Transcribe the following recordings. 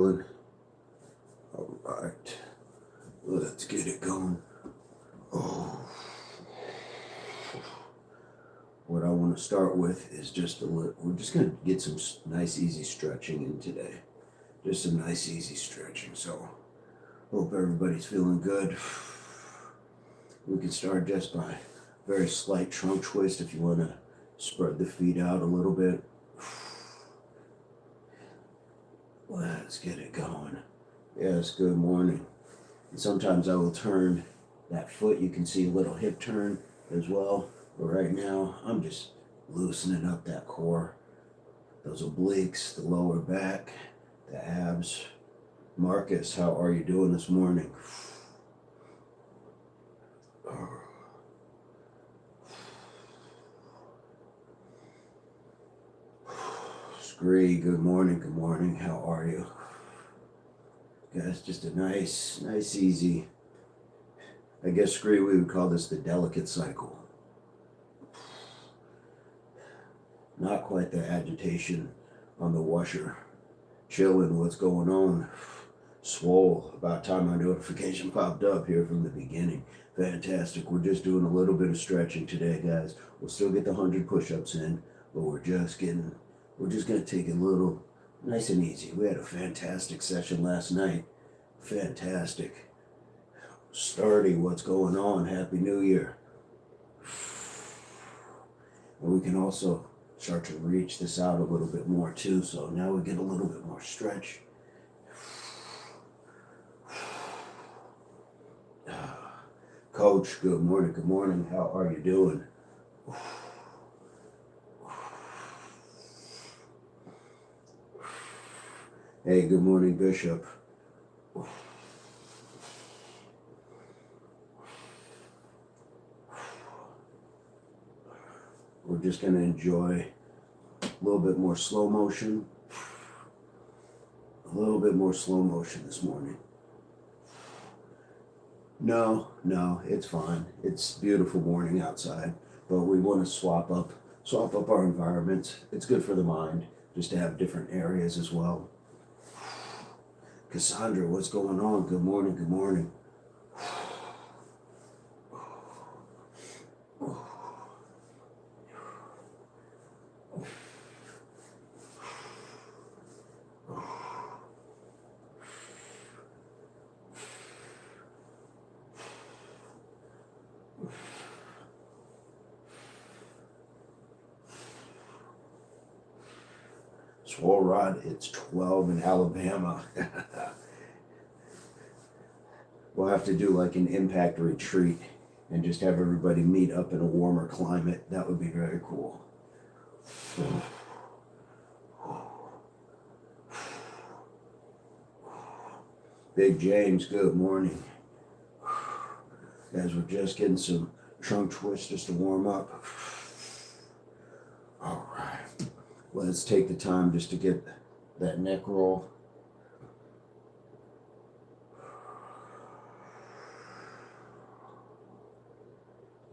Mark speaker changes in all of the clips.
Speaker 1: All right, let's get it going. Oh, what I want to start with is we're just going to get some nice easy stretching in today. Just some nice easy stretching. So, hope everybody's feeling good. We can start just by very slight trunk twist if you want to spread the feet out a little bit. Let's get it going. Yes, good morning. And sometimes I will turn that foot. You can see a little hip turn as well. But right now, I'm just loosening up that core, those obliques, the lower back, the abs. Marcus, how are you doing this morning? Scree, good morning, how are you? Guys, just a nice, easy, I guess, Scree, we would call this the delicate cycle. Not quite the agitation on the washer. Chilling, what's going on? Swole, about time my notification popped up here from the beginning. Fantastic. We're just doing a little bit of stretching today, guys. We'll still get the 100 push-ups in, but we're just going to take it a little nice and easy. We had a fantastic session last night. Fantastic. Starty, what's going on? Happy New Year. And we can also start to reach this out a little bit more too, so now we get a little bit more stretch. Coach, good morning, how are you doing? Hey, good morning, Bishop. We're just going to enjoy a little bit more slow motion. A little bit more slow motion this morning. No, it's fine. It's a beautiful morning outside, but we want to swap up our environment. It's good for the mind just to have different areas as well. Cassandra, what's going on? Good morning. Swole Rod, it's 12 in Alabama. We'll have to do like an impact retreat and just have everybody meet up in a warmer climate. That would be very cool. Big James, good morning. Guys, we're just getting some trunk twists just to warm up. All right. Let's take the time just to get that neck roll.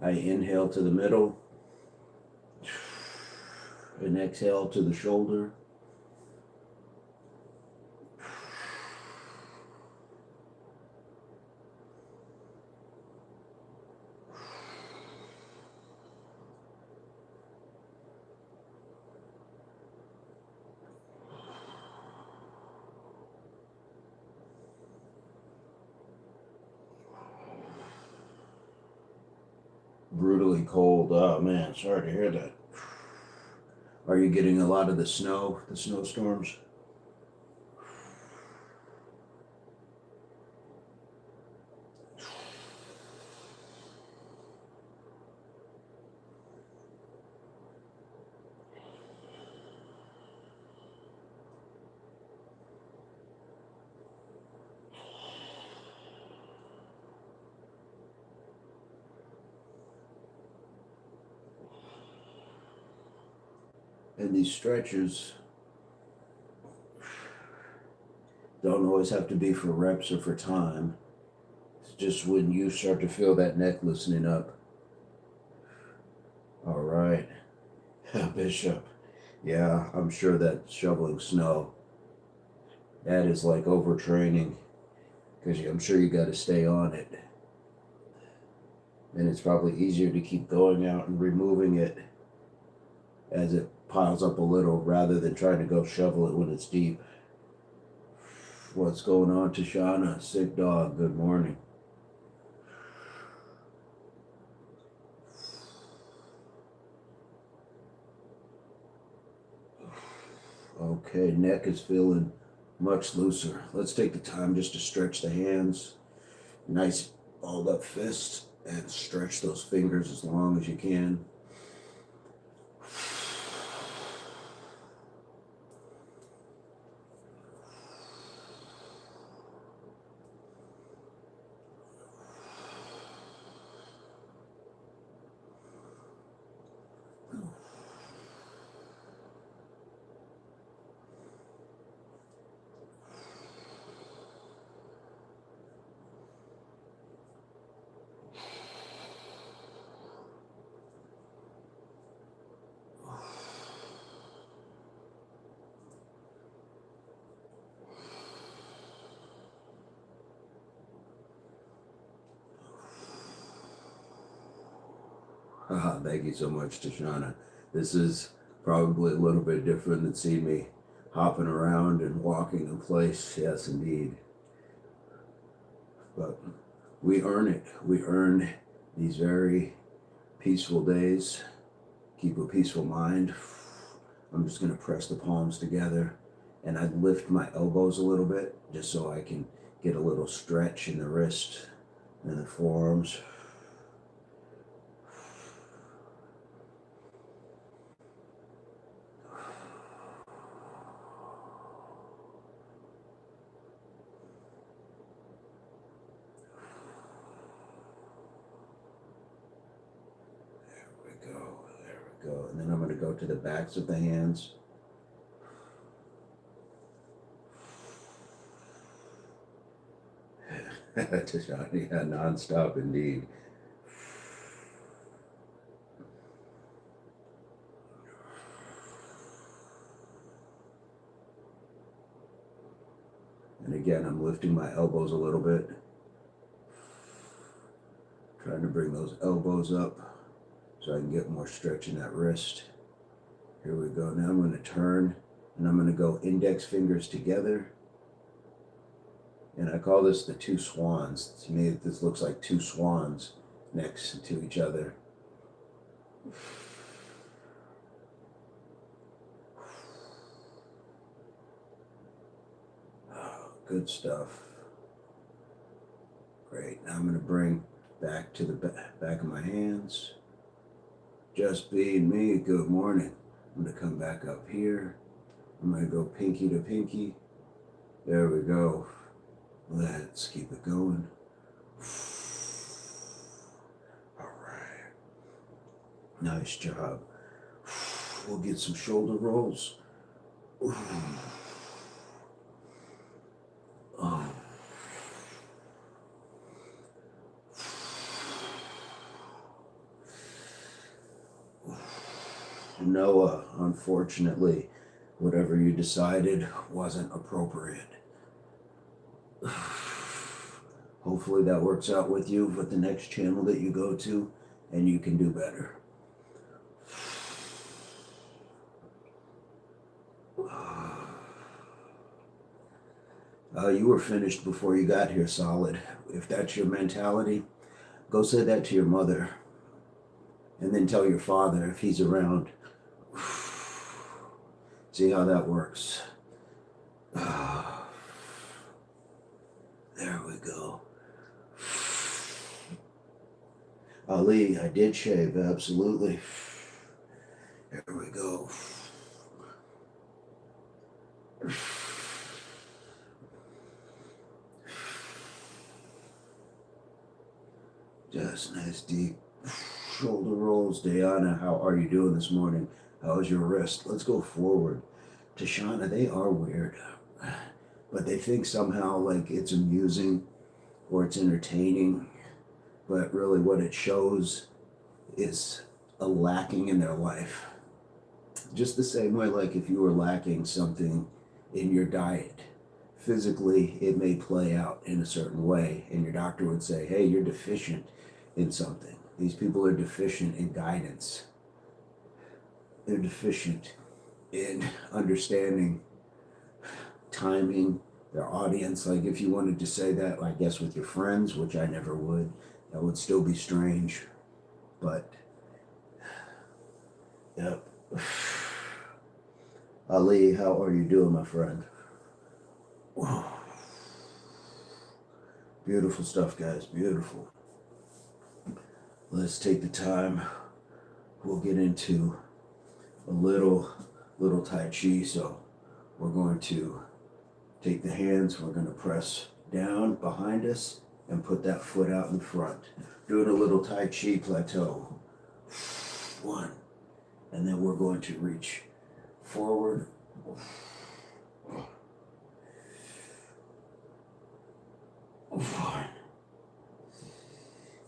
Speaker 1: I inhale to the middle and exhale to the shoulder. Brutally cold. Oh man, sorry to hear that. Are you getting a lot of the snowstorms? And these stretches don't always have to be for reps or for time. It's just when you start to feel that neck loosening up. All right. Bishop. Yeah, I'm sure that shoveling snow, That is like overtraining, because I'm sure you got to stay on it. And it's probably easier to keep going out and removing it as it piles up a little rather than trying to go shovel it when it's deep. What's going on, Tashana? Sick dog, good morning. Okay, neck is feeling much looser. Let's take the time just to stretch the hands. Nice balled up fist, and stretch those fingers as long as you can. Thank you so much, Tashana. This is probably a little bit different than seeing me hopping around and walking in place. Yes, indeed. But we earn it. We earn these very peaceful days. Keep a peaceful mind. I'm just going to press the palms together, and I lift my elbows a little bit just so I can get a little stretch in the wrist and the forearms. And then I'm going to go to the backs of the hands. Yeah, non-stop indeed. And again, I'm lifting my elbows a little bit. Trying to bring those elbows up so I can get more stretch in that wrist. Here we go. Now I'm going to turn, and I'm going to go index fingers together. And I call this the two swans. To me, this looks like two swans next to each other. Oh, good stuff. Great. Now I'm going to bring back to the back of my hands. Just being me, good morning. I'm going to come back up here. I'm going to go pinky to pinky. There we go. Let's keep it going. All right. Nice job. We'll get some shoulder rolls. Oh. Noah, unfortunately, whatever you decided wasn't appropriate. Hopefully that works out with you with the next channel that you go to, and you can do better. You were finished before you got here, solid. If that's your mentality, go say that to your mother, and then tell your father if he's around. See how that works. There we go. Ali, I did shave, absolutely. There we go. Just nice deep shoulder rolls. Diana, how are you doing this morning? How's your wrist? Let's go forward. Tashana, they are weird, but they think somehow like it's amusing or it's entertaining, but really what it shows is a lacking in their life. Just the same way like if you were lacking something in your diet, physically it may play out in a certain way, and your doctor would say, hey, you're deficient in something. These people are deficient in guidance. They're deficient in understanding timing, their audience. Like if you wanted to say that, I guess with your friends, which I never would, that would still be strange. But, yep. Ali, how are you doing, my friend? Beautiful stuff, guys. Beautiful. Let's take the time. We'll get into a little Tai Chi. So we're going to take the hands. We're going to press down behind us and put that foot out in front. Doing a little Tai Chi plateau. 1. And then we're going to reach forward.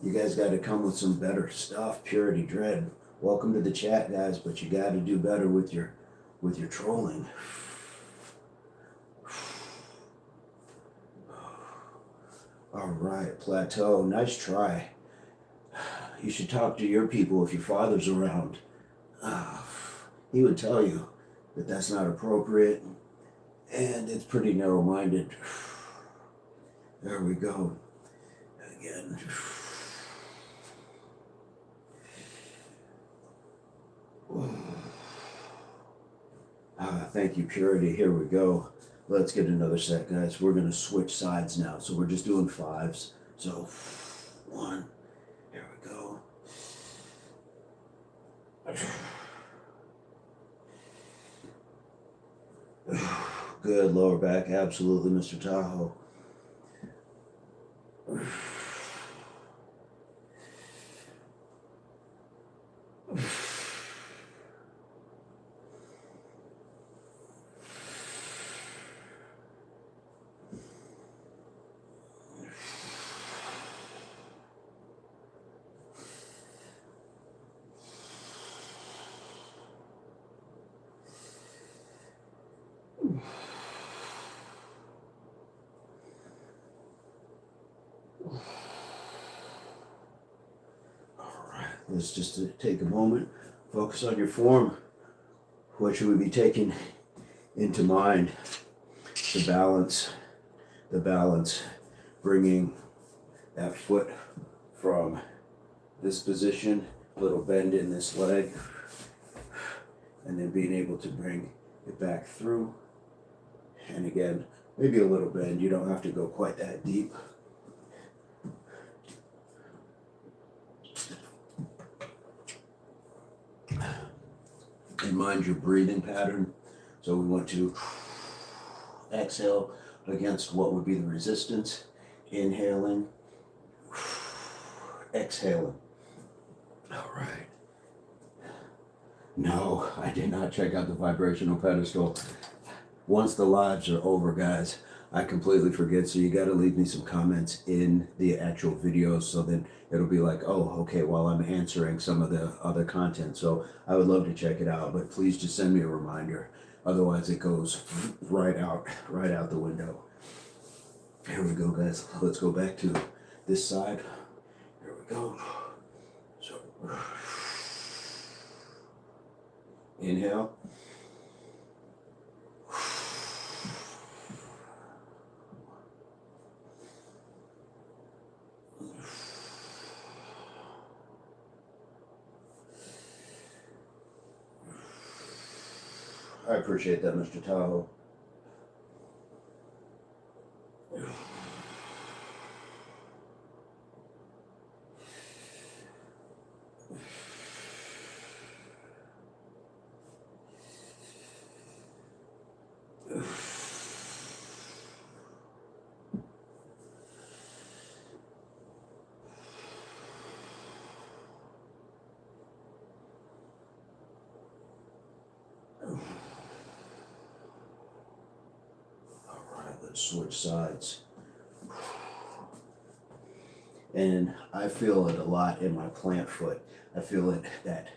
Speaker 1: You guys got to come with some better stuff. Purity Dread. Welcome to the chat, guys, but you got to do better with your trolling. All right, plateau. Nice try. You should talk to your people if your father's around. He would tell you that that's not appropriate, and it's pretty narrow-minded. There we go. Again. Thank you, Purity. Here we go. Let's get another set, guys. We're going to switch sides now. So we're just doing 5s. So 1. Here we go. Good lower back. Absolutely, Mr. Tahoe. Let's just take a moment, focus on your form. What should we be taking into mind? The balance, bringing that foot from this position, little bend in this leg, and then being able to bring it back through. And again, maybe a little bend. You don't have to go quite that deep. And mind your breathing pattern. So we want to exhale against what would be the resistance, inhaling, exhaling. All right. No, I did not check out the vibrational pedestal. Once the lives are over, guys, I completely forget. So you got to leave me some comments in the actual videos, so then it'll be like, oh, okay, while I'm answering some of the other content. So I would love to check it out, but please just send me a reminder. Otherwise it goes right out the window. Here we go, guys. Let's go back to this side. Here we go. So inhale. I appreciate that, Mr. Tahoe. Switch sides. And I feel it a lot in my plant foot. I feel it, that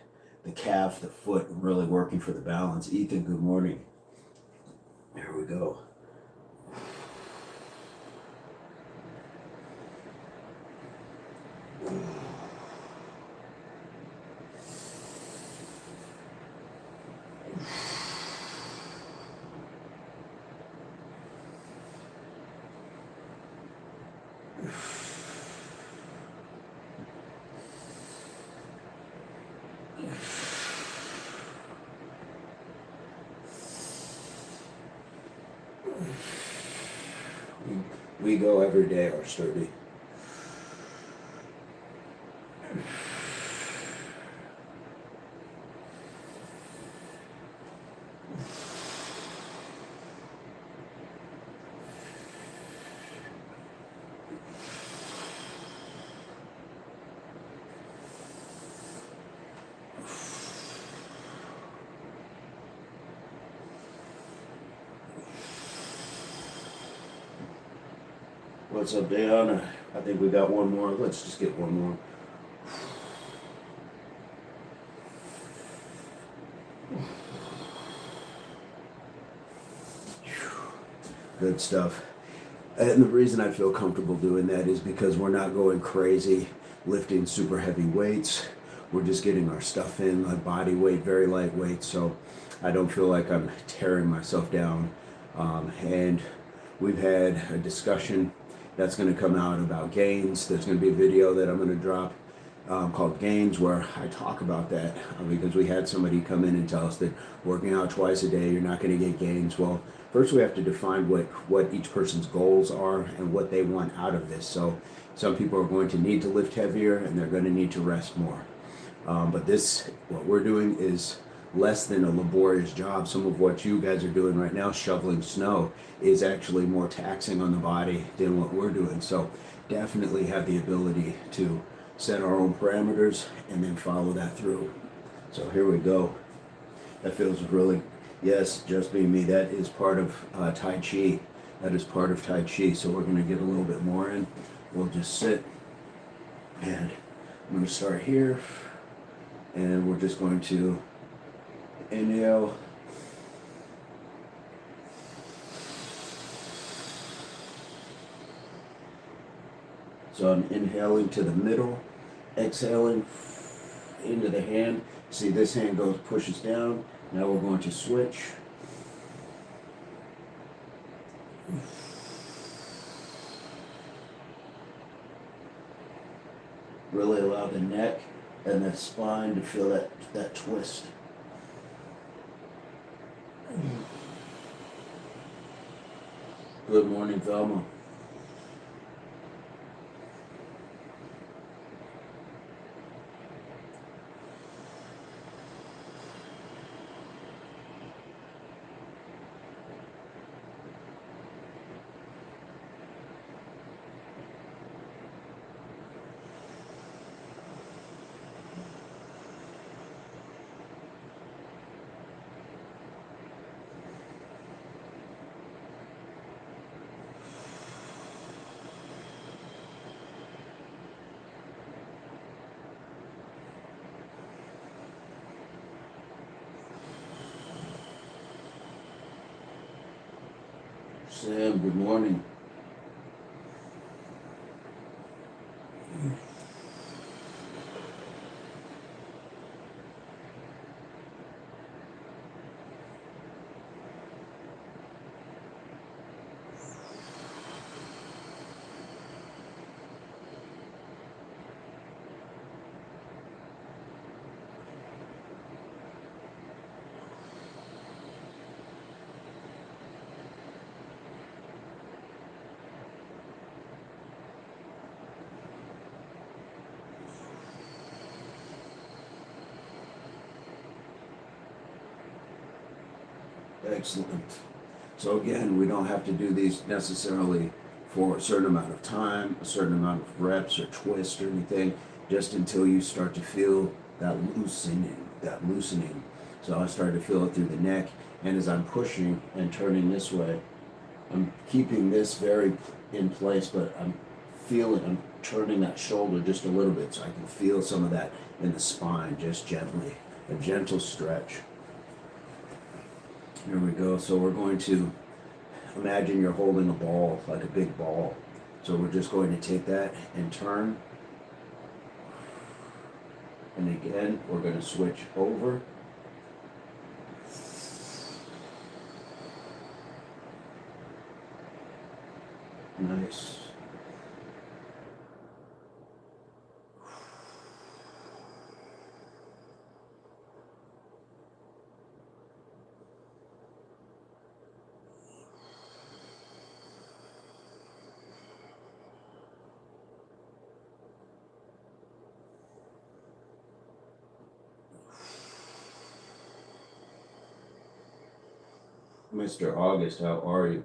Speaker 1: the calf, the foot really working for the balance. Ethan, good morning. Here we go. We go every day are sturdy. What's up, Diana? I think we got one more. Let's just get one more. Good stuff. And the reason I feel comfortable doing that is because we're not going crazy lifting super heavy weights. We're just getting our stuff in, like body weight, very lightweight. So I don't feel like I'm tearing myself down. And we've had a discussion that's going to come out about gains. There's going to be a video that I'm going to drop called Gains, where I talk about that because we had somebody come in and tell us that working out twice a day, you're not going to get gains. Well, first we have to define what each person's goals are and what they want out of this. So some people are going to need to lift heavier and they're going to need to rest more. But what we're doing is less than a laborious job. Some of what you guys are doing right now, shoveling snow, is actually more taxing on the body than what we're doing. So definitely have the ability to set our own parameters and then follow that through. So here we go. That feels really, yes, just being me, that is part of Tai Chi. That is part of Tai Chi. So we're going to get a little bit more in. We'll just sit, and I'm going to start here, and we're just going to inhale. So I'm inhaling to the middle, exhaling into the hand. See, this hand pushes down. Now we're going to switch. Really allow the neck and the spine to feel that twist. Good morning, Velma. Sam, good morning. Excellent. So again, we don't have to do these necessarily for a certain amount of time, a certain amount of reps or twist or anything, just until you start to feel that loosening. So I start to feel it through the neck, and as I'm pushing and turning this way, I'm keeping this very in place, but I'm turning that shoulder just a little bit so I can feel some of that in the spine, just gently, a gentle stretch. Here we go. So we're going to imagine you're holding a ball, like a big ball. So we're just going to take that and turn. And again, we're going to switch over. Nice. Mr. August, how are you?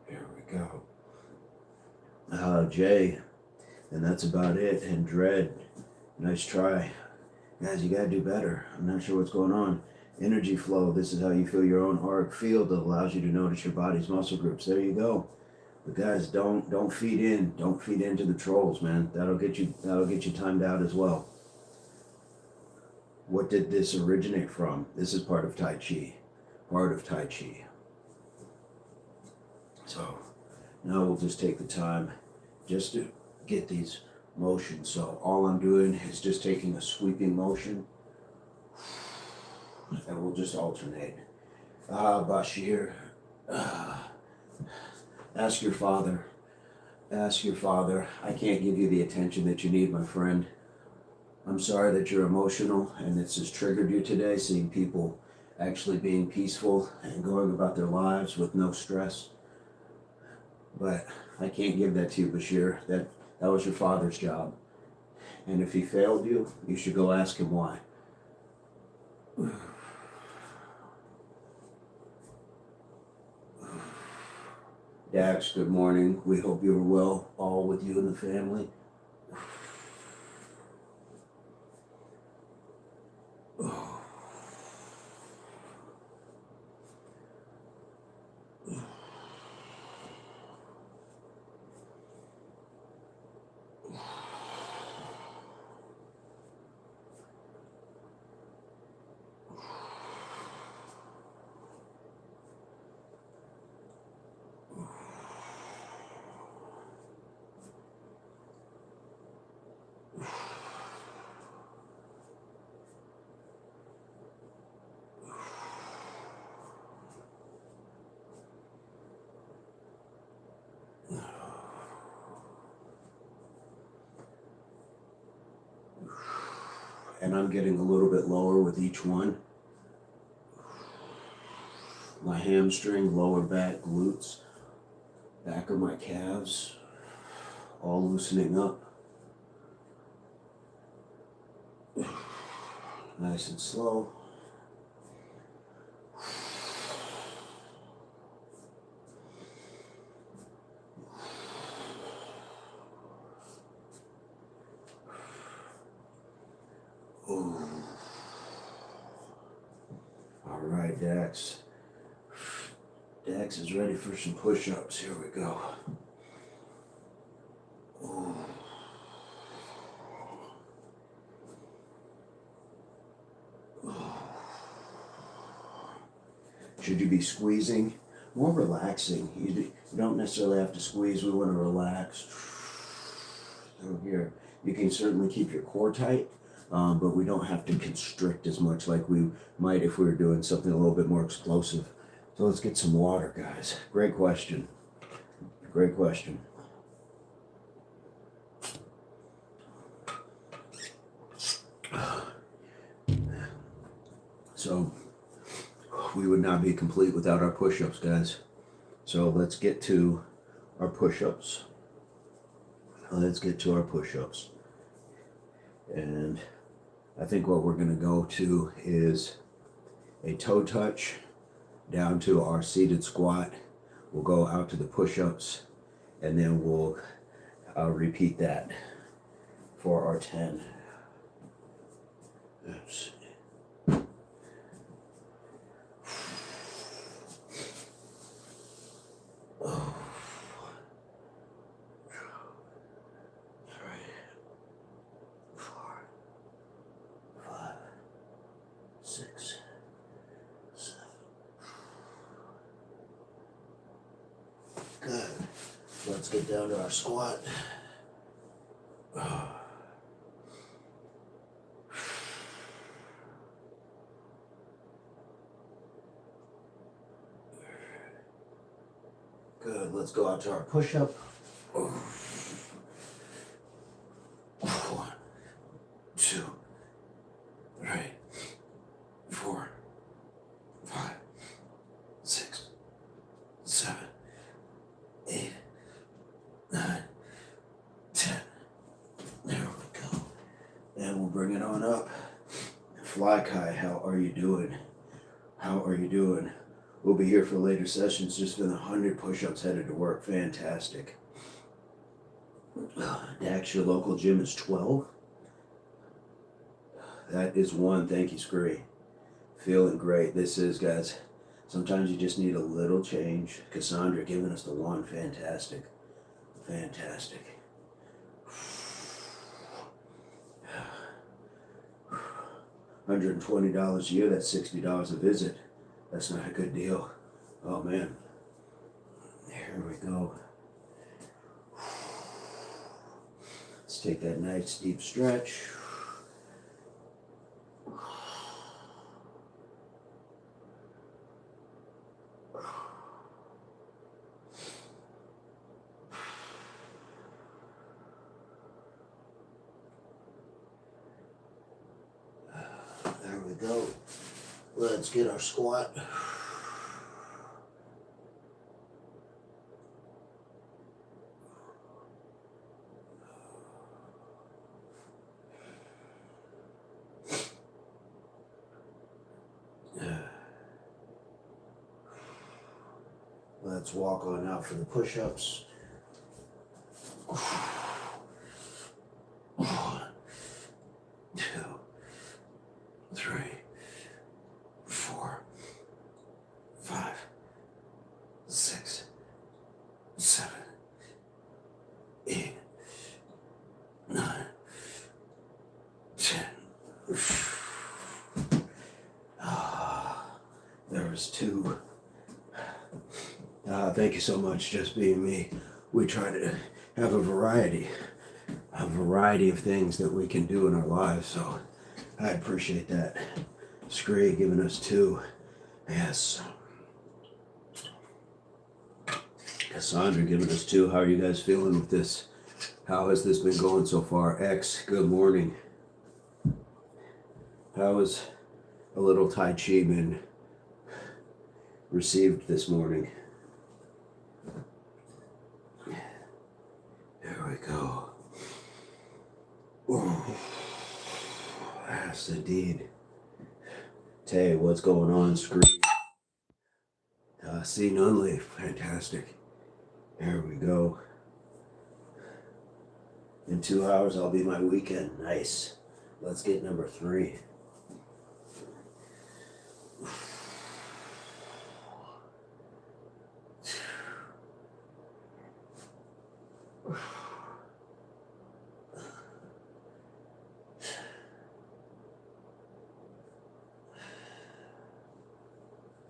Speaker 1: Here we go. Jay, and that's about it. And Dread, nice try. Guys, you gotta do better. I'm not sure what's going on. Energy flow, this is how you feel your own auric field that allows you to notice your body's muscle groups. There you go. But guys, don't feed in. Don't feed into the trolls, man. That'll get you timed out as well. What did this originate from? This is part of Tai Chi. Part of Tai Chi. So now we'll just take the time just to get these motions. So all I'm doing is just taking a sweeping motion, and we'll just alternate. Bashir, ask your father. Ask your father. I can't give you the attention that you need, my friend. I'm sorry that you're emotional and this has triggered you today, seeing people actually being peaceful and going about their lives with no stress. But I can't give that to you, Bashir. That was your father's job. And if he failed you, you should go ask him why. Dax, good morning. We hope you're well, all with you and the family. And I'm getting a little bit lower with each one. My hamstring, lower back, glutes, back of my calves, all loosening up. Nice and slow. Ooh. All right, Dax. Dax is ready for some push-ups. Here we go. Ooh. Should you be squeezing? More relaxing. You don't necessarily have to squeeze. We want to relax. Through here. You can certainly keep your core tight, but we don't have to constrict as much like we might if we were doing something a little bit more explosive. So let's get some water, guys. Great question. Great question. So we would not be complete without our push-ups, guys. So let's get to our push-ups. Let's get to our push-ups. And I think what we're going to go to is a toe touch down to our seated squat. We'll go out to the push-ups, and then we'll repeat that for our 10. Oops. 6, 7. Good. Let's get down to our squat. Good. Let's go out to our push-up. 1, 2, 3, 4, 5, 6, 7, 8, 9, 10. There we go. And we'll bring it on up. Fly Kai, how are you doing? How are you doing? We'll be here for later sessions. Just been 100 push-ups headed to work. Fantastic. Dax, your local gym is 12. That is 1. Thank you, Scree. Feeling great. This is, guys. Sometimes you just need a little change. Cassandra giving us the 1. Fantastic. Fantastic. $120 a year. That's $60 a visit. That's not a good deal. Oh, man. Here we go. Let's take that nice deep stretch. There we go. Let's get our squat. Let's walk on out for the push-ups. 1, 2, 3, 4, 5, 6, 7, 8, 9, 10. There was 2. Thank you so much, Just Being Me. We try to have a variety of things that we can do in our lives, so I appreciate that. Scree giving us 2. Yes. Cassandra giving us 2. How are you guys feeling with this? How has this been going so far? X, good morning. How has a little Tai Chi been received this morning? There we go. Ooh. Yes, indeed. Tay, what's going on, Screen? See Nunley, fantastic. There we go. In 2 hours, I'll be my weekend. Nice. Let's get number 3.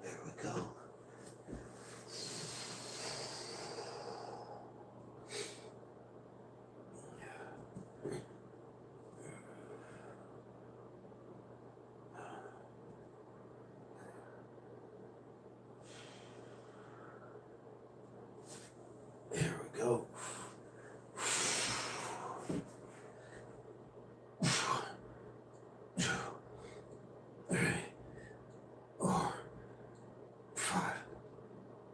Speaker 1: There we go. There we go. 2, 3, 4, 5,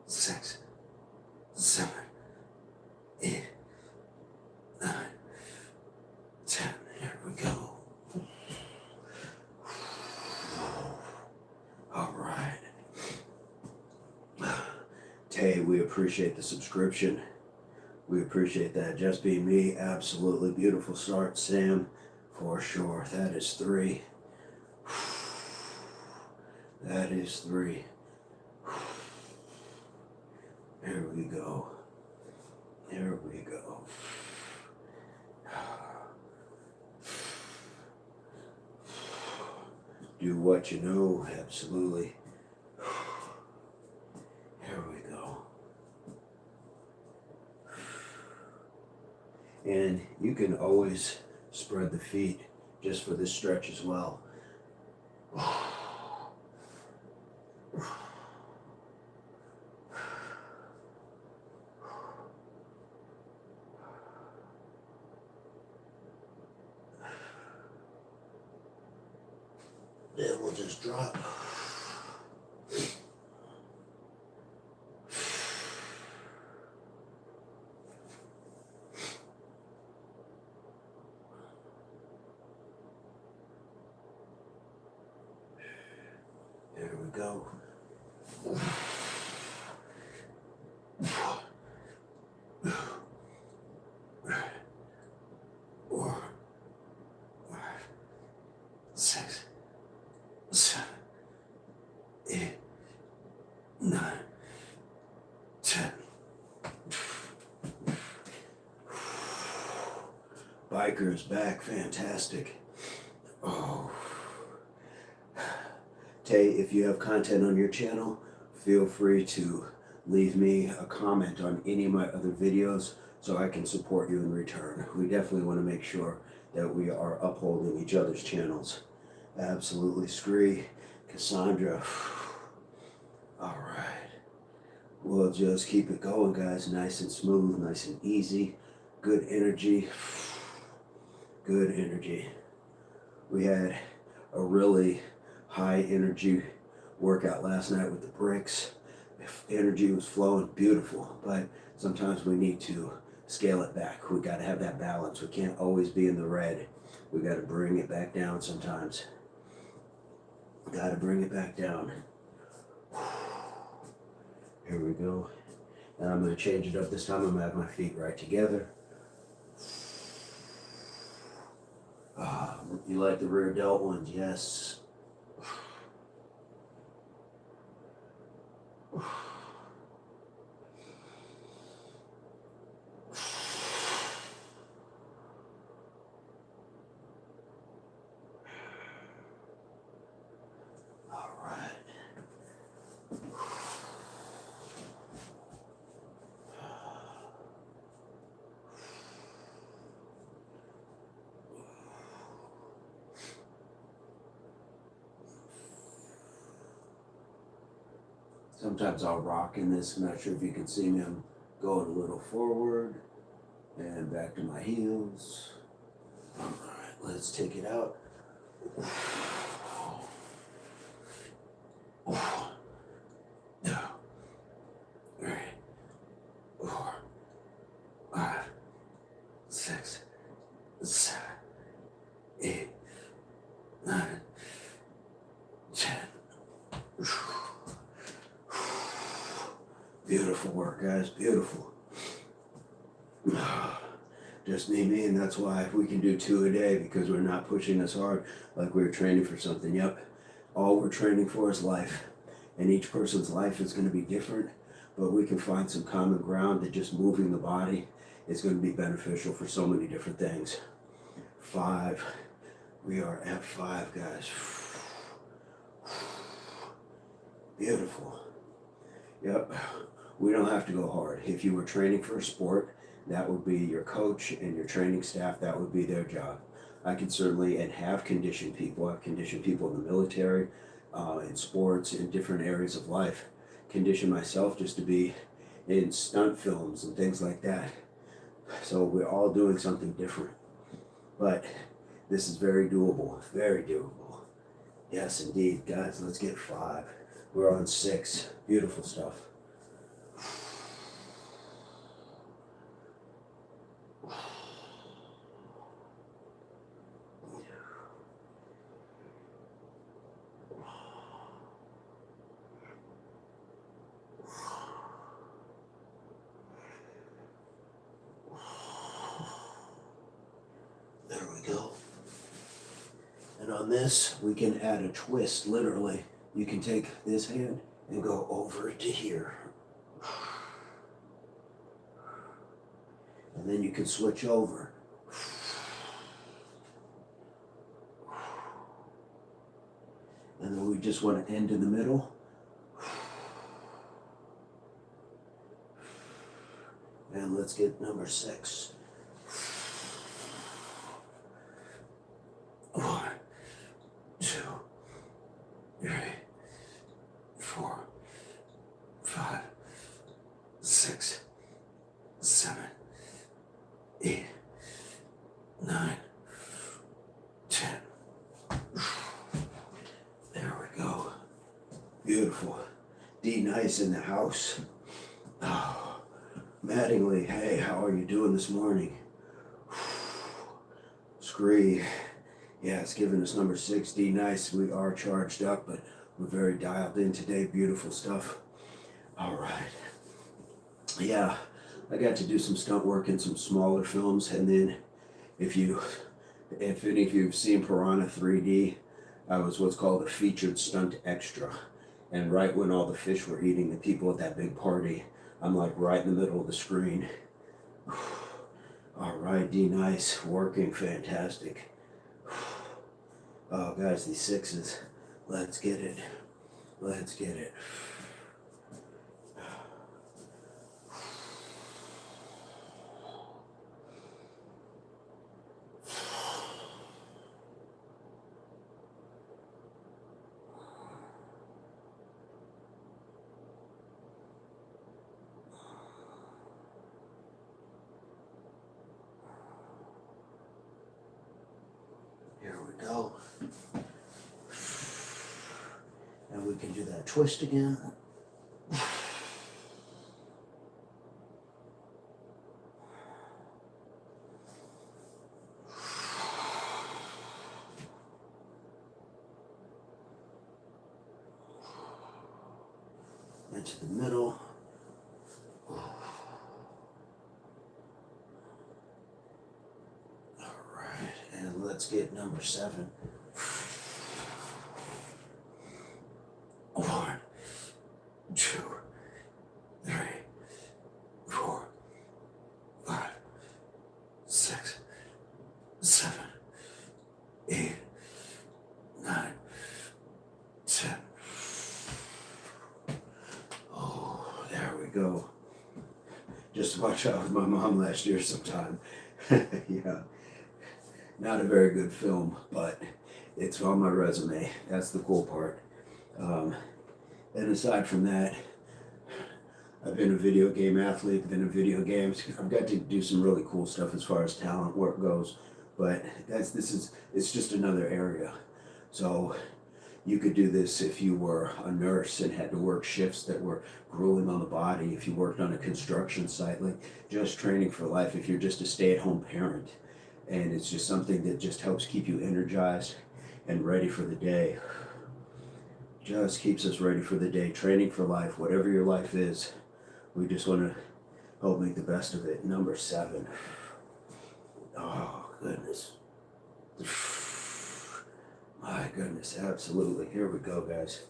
Speaker 1: 6, 7, 8, 9, 10. Here we go. All right. Tay, we appreciate the subscription. We appreciate that. Just Being Me, absolutely beautiful start. Sam, for sure. That is 3. That is 3. There we go. There we go. Do what you know, absolutely. Here we go. And you can always spread the feet just for this stretch as well. Then we'll just drop. There we go. 4, 5, 6, 7, 8, 9, 10. Biker's back, fantastic. Oh. Tay, if you have content on your channel, feel free to leave me a comment on any of my other videos so I can support you in return. We definitely want to make sure that we are upholding each other's channels. Absolutely. Scree, Cassandra. All right. We'll just keep it going, guys. Nice and smooth, nice and easy. Good energy. Good energy. We had a really high energy workout last night with the bricks. Energy was flowing, beautiful, but sometimes we need to scale it back. We got to have that balance. We can't always be in the red. We got to bring it back down sometimes. Got to bring it back down. Here we go. And I'm going to change it up this time. I'm going to have my feet right together. You like the rear delt ones? Yes. Sometimes I'll rock in this. I'm not sure if you can see me. I'm going a little forward and back to my heels. All right, let's take it out. 2, 3, 4, 5, 6, 7, 8, 9, 10. Beautiful work, guys. Beautiful. Just me, and that's why we can do 2 a day, because we're not pushing as hard like we were training for something. Yep. All we're training for is life. And each person's life is going to be different, but we can find some common ground that just moving the body is going to be beneficial for so many different things. 5. We are at 5, guys. Beautiful. Yep. We don't have to go hard. If you were training for a sport, that would be your coach and your training staff. That would be their job. I can certainly, and have conditioned people. I've conditioned people in the military, in sports, in different areas of life. Conditioned myself just to be in stunt films and things like that. So we're all doing something different. But this is very doable. Very doable. Yes, indeed. Guys, let's get 5. We're on 6. Beautiful stuff. There we go. And on this, we can add a twist, literally. You can take this hand and go over to here. And then you can switch over. And then we just want to end in the middle. And let's get number 6. 1, 2, 3, 4, 5, 6, 7, 8, 9, 10. There we go. Beautiful. D nice in the house. Oh, Mattingly, hey, how are you doing this morning? Scree, yeah, it's giving us number 6. D nice. We are charged up, but we're very dialed in today. Beautiful stuff. All right. Yeah, I got to do some stunt work in some smaller films, and then if any of you have seen Piranha 3D, I was what's called a featured stunt extra. And right when all the fish were eating the people at that big party, I'm like right in the middle of the screen. All right, D nice, working fantastic. Oh guys, these 6s, let's get it. Let's get it. Here we go. And we can do that twist again. Into the middle. All right, and let's get number 7. 1, 2, 3, 4, 5, 6, 7, 8, 9, 10. Oh, there we go. Just watch out with my mom last year sometime. Yeah. Not a very good film, but it's on my resume. That's the cool part. And aside from that, I've been a video game athlete, been in video games. I've got to do some really cool stuff as far as talent work goes, but it's just another area. So you could do this if you were a nurse and had to work shifts that were grueling on the body, if you worked on a construction site, like just training for life, if you're just a stay-at-home parent. And it's just something that just helps keep you energized and ready for the day. Just keeps us ready for the day. Training for life, whatever your life is, we just want to help make the best of it. Number 7. Oh, goodness. My goodness, absolutely. Here we go, guys.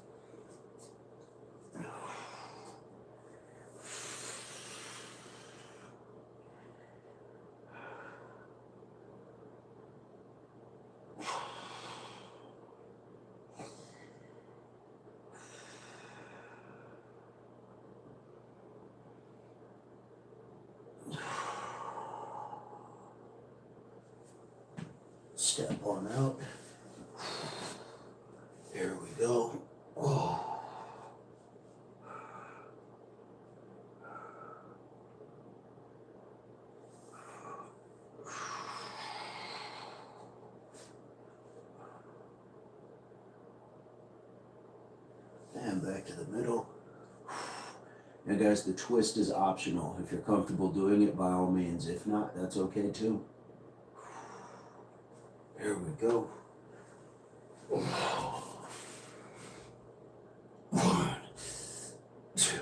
Speaker 1: Step on out. Here we go. Oh. And back to the middle. And guys, the twist is optional. If you're comfortable doing it, by all means. If not, that's okay too. Here we go. 1, 2,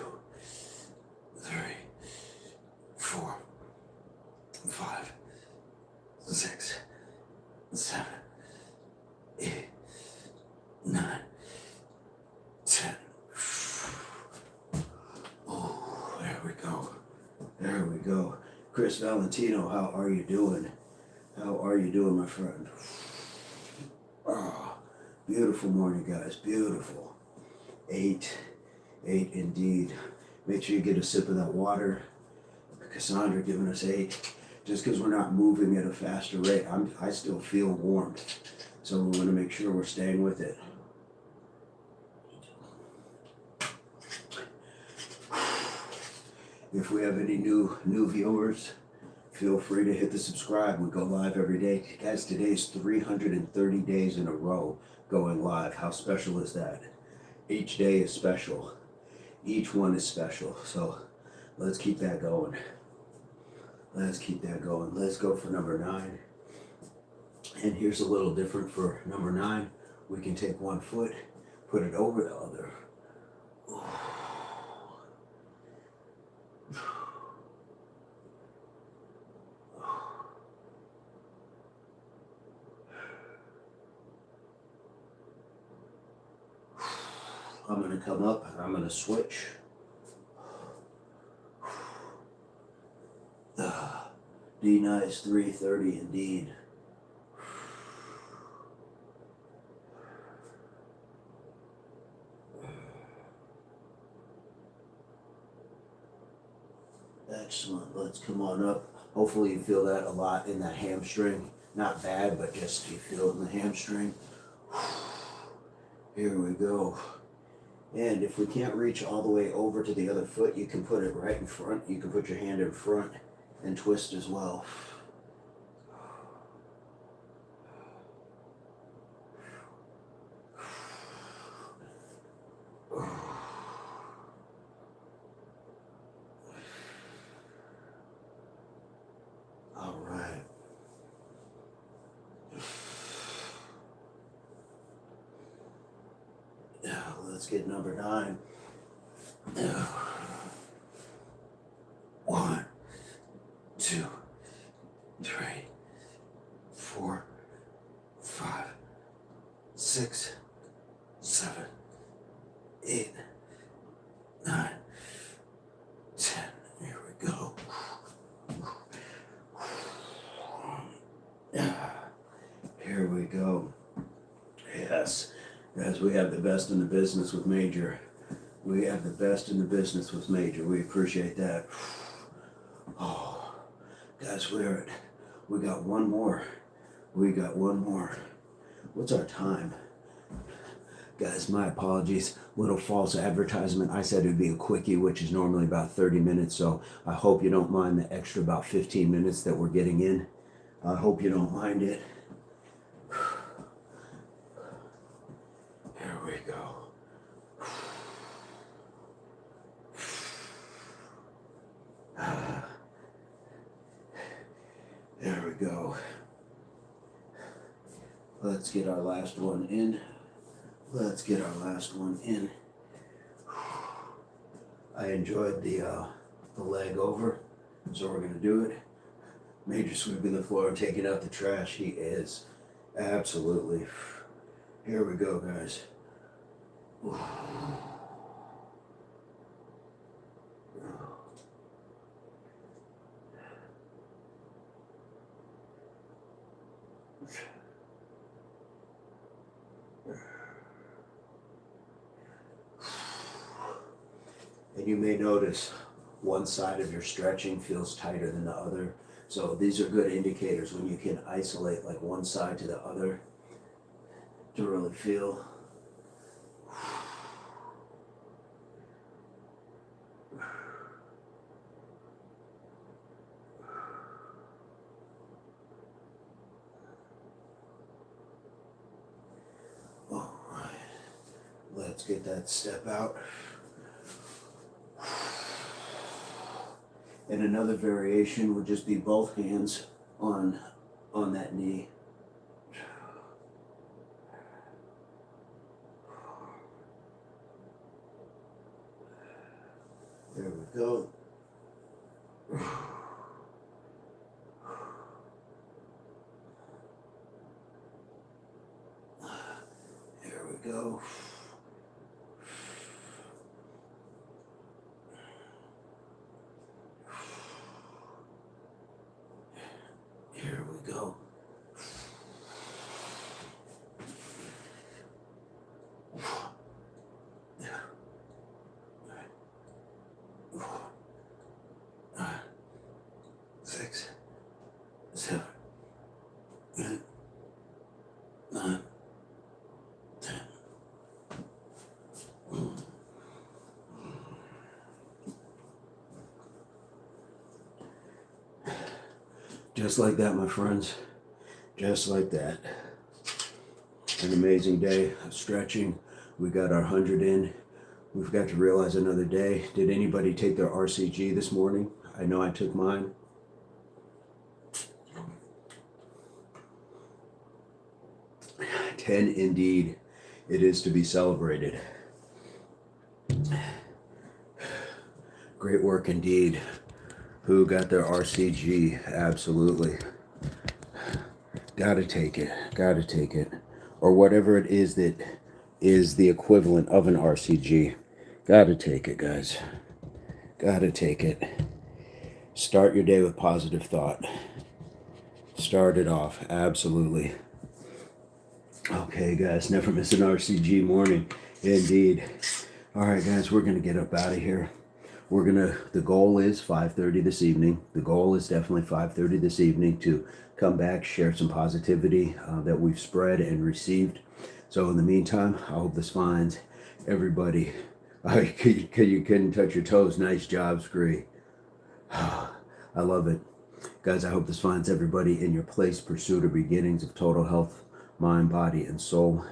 Speaker 1: 3, 4, 5, 6, 7, 8, 9, 10. Oh, there we go. There we go. Chris Valentino, how are you doing? How are you doing, my friend? Oh, Beautiful morning, guys. Beautiful. 8. 8 indeed. Make sure you get a sip of that water. Cassandra giving us 8. Just because we're not moving at a faster rate, I still feel warmth. So we want to make sure we're staying with it. If we have any new viewers, feel free to hit the subscribe. We go live every day. Guys, today's 330 days in a row going live. How special is that? Each day is special. Each one is special. So let's keep that going. Let's keep that going. Let's go for number 9. And here's a little different for number 9. We can take one foot, put it over the other. I'm going to come up and I'm going to switch. D nice, 330 indeed. Excellent. Let's come on up. Hopefully you feel that a lot in that hamstring. Not bad, but just you feel it in the hamstring. Here we go. And if we can't reach all the way over to the other foot, you can put it right in front. You can put your hand in front and twist as well. All right. Let's get number 9. 1, 2, 3, 4, 5, 6, 7, 8, 9, 10. Here we go. Here we go. Yes. Guys, we have the best in the business with Major. We have the best in the business with Major. We appreciate that. Oh, guys, we got one more. We got one more. What's our time? Guys, my apologies. Little false advertisement. I said it would be a quickie, which is normally about 30 minutes. So I hope you don't mind the extra about 15 minutes that we're getting in. I hope you don't mind it. Here we go. There we go. Let's get our last one in. Let's get our last one in. I enjoyed the leg over, so we're going to do it. Major sweeping the floor and taking out the trash. He is. Absolutely. Here we go, guys. And you may notice one side of your stretching feels tighter than the other. So these are good indicators when you can isolate like one side to the other to really feel. All right, let's get that step out. And another variation would just be both hands on that knee. There we go. There we go. Here we go. 6, 7, 8, 9, 10. Just like that, my friends. Just like that. An amazing day of stretching. We got our 100 in. We've got to realize another day. Did anybody take their RCG this morning? I know I took mine. Ten indeed. It is to be celebrated. Great work indeed. Who got their RCG? Absolutely. Gotta take it. Gotta take it. Or whatever it is that is the equivalent of an RCG. Gotta take it, guys. Gotta take it. Start your day with positive thought. Start it off. Absolutely. Okay, guys. Never miss an RCG morning. Indeed. All right, guys. We're going to get up out of here. The goal is 5:30 this evening. The goal is definitely 5:30 this evening to come back, share some positivity that we've spread and received. So in the meantime, I hope this finds everybody. You couldn't touch your toes. Nice job, Scree. I love it. Guys, I hope this finds everybody in your place, pursuit or beginnings of total health, mind, body, and soul.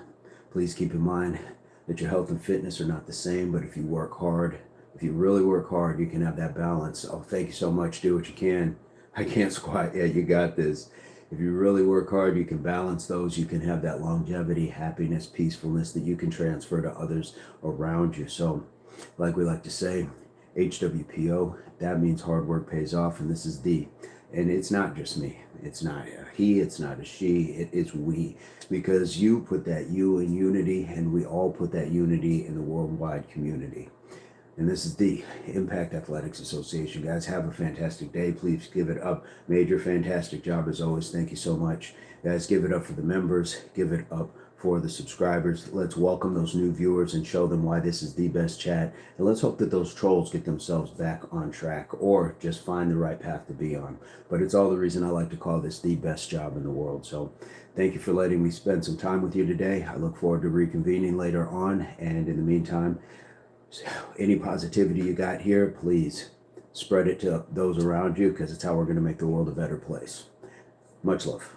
Speaker 1: Please keep in mind that your health and fitness are not the same, but if you work hard, if you really work hard, you can have that balance. Oh, thank you so much. Do what you can. I can't squat yet. You got this. If you really work hard, you can balance those. You can have that longevity, happiness, peacefulness that you can transfer to others around you. So, like we like to say, HWPO, that means hard work pays off. And this is and it's not just me. It's not a he, it's not a she, it is we. Because you put that you in unity, and we all put that unity in the worldwide community. And this is the Impact Athletics Association. Guys, have a fantastic day. Please give it up. Major fantastic job as always. Thank you so much. Guys, give it up for the members. Give it up for the subscribers. Let's welcome those new viewers and show them why this is the best chat. And let's hope that those trolls get themselves back on track or just find the right path to be on. But it's all the reason I like to call this the best job in the world. So thank you for letting me spend some time with you today. I look forward to reconvening later on. And in the meantime, any positivity you got here, please spread it to those around you, because it's how we're going to make the world a better place. Much love.